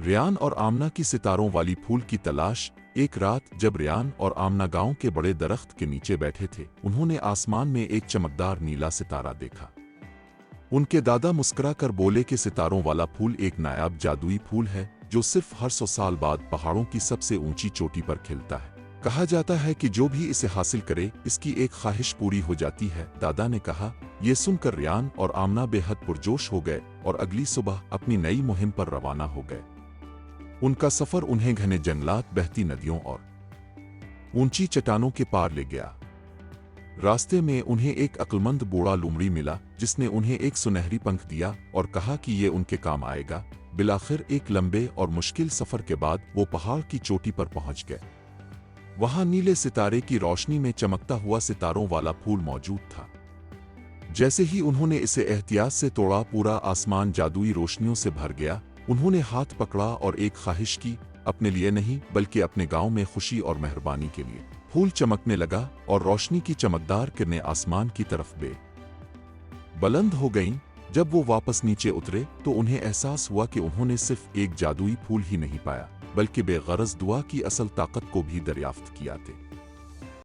ریان اور آمنہ کی ستاروں والی پھول کی تلاش۔ ایک رات جب ریان اور آمنہ گاؤں کے بڑے درخت کے نیچے بیٹھے تھے، انہوں نے آسمان میں ایک چمکدار نیلا ستارہ دیکھا۔ ان کے دادا مسکرا کر بولے کہ ستاروں والا پھول ایک نایاب جادوئی پھول ہے جو صرف ہر 100 سال بعد پہاڑوں کی سب سے اونچی چوٹی پر کھلتا ہے۔ کہا جاتا ہے کہ جو بھی اسے حاصل کرے اس کی ایک خواہش پوری ہو جاتی ہے۔ دادا نے کہا۔ یہ سن کر ریان اور آمنہ بے حد پرجوش ہو گئے اور اگلی صبح اپنی نئی مہم پر روانہ ہو گئے۔ ان کا سفر انہیں گھنے جنگلات، بہتی ندیوں اور اونچی چٹانوں کے پار لے گیا۔ راستے میں انہیں ایک عقلمند بوڑھا لومڑی ملا جس نے انہیں ایک سنہری پنکھ دیا اور کہا کہ یہ ان کے کام آئے گا۔ بالآخر ایک لمبے اور مشکل سفر کے بعد وہ پہاڑ کی چوٹی پر پہنچ گئے۔ وہاں نیلے ستارے کی روشنی میں چمکتا ہوا ستاروں والا پھول موجود تھا۔ جیسے ہی انہوں نے اسے احتیاط سے توڑا، پورا آسمان جادوئی روشنیوں سے بھر گیا۔ انہوں نے ہاتھ پکڑا اور ایک خواہش کی، اپنے لیے نہیں بلکہ اپنے گاؤں میں خوشی اور مہربانی کے لیے۔ پھول چمکنے لگا اور روشنی کی چمکدار کرنیں آسمان کی طرف بلند ہو گئیں۔ جب وہ واپس نیچے اترے تو انہیں احساس ہوا کہ انہوں نے صرف ایک جادوئی پھول ہی نہیں پایا بلکہ بے غرض دعا کی اصل طاقت کو بھی دریافت کیا تھے۔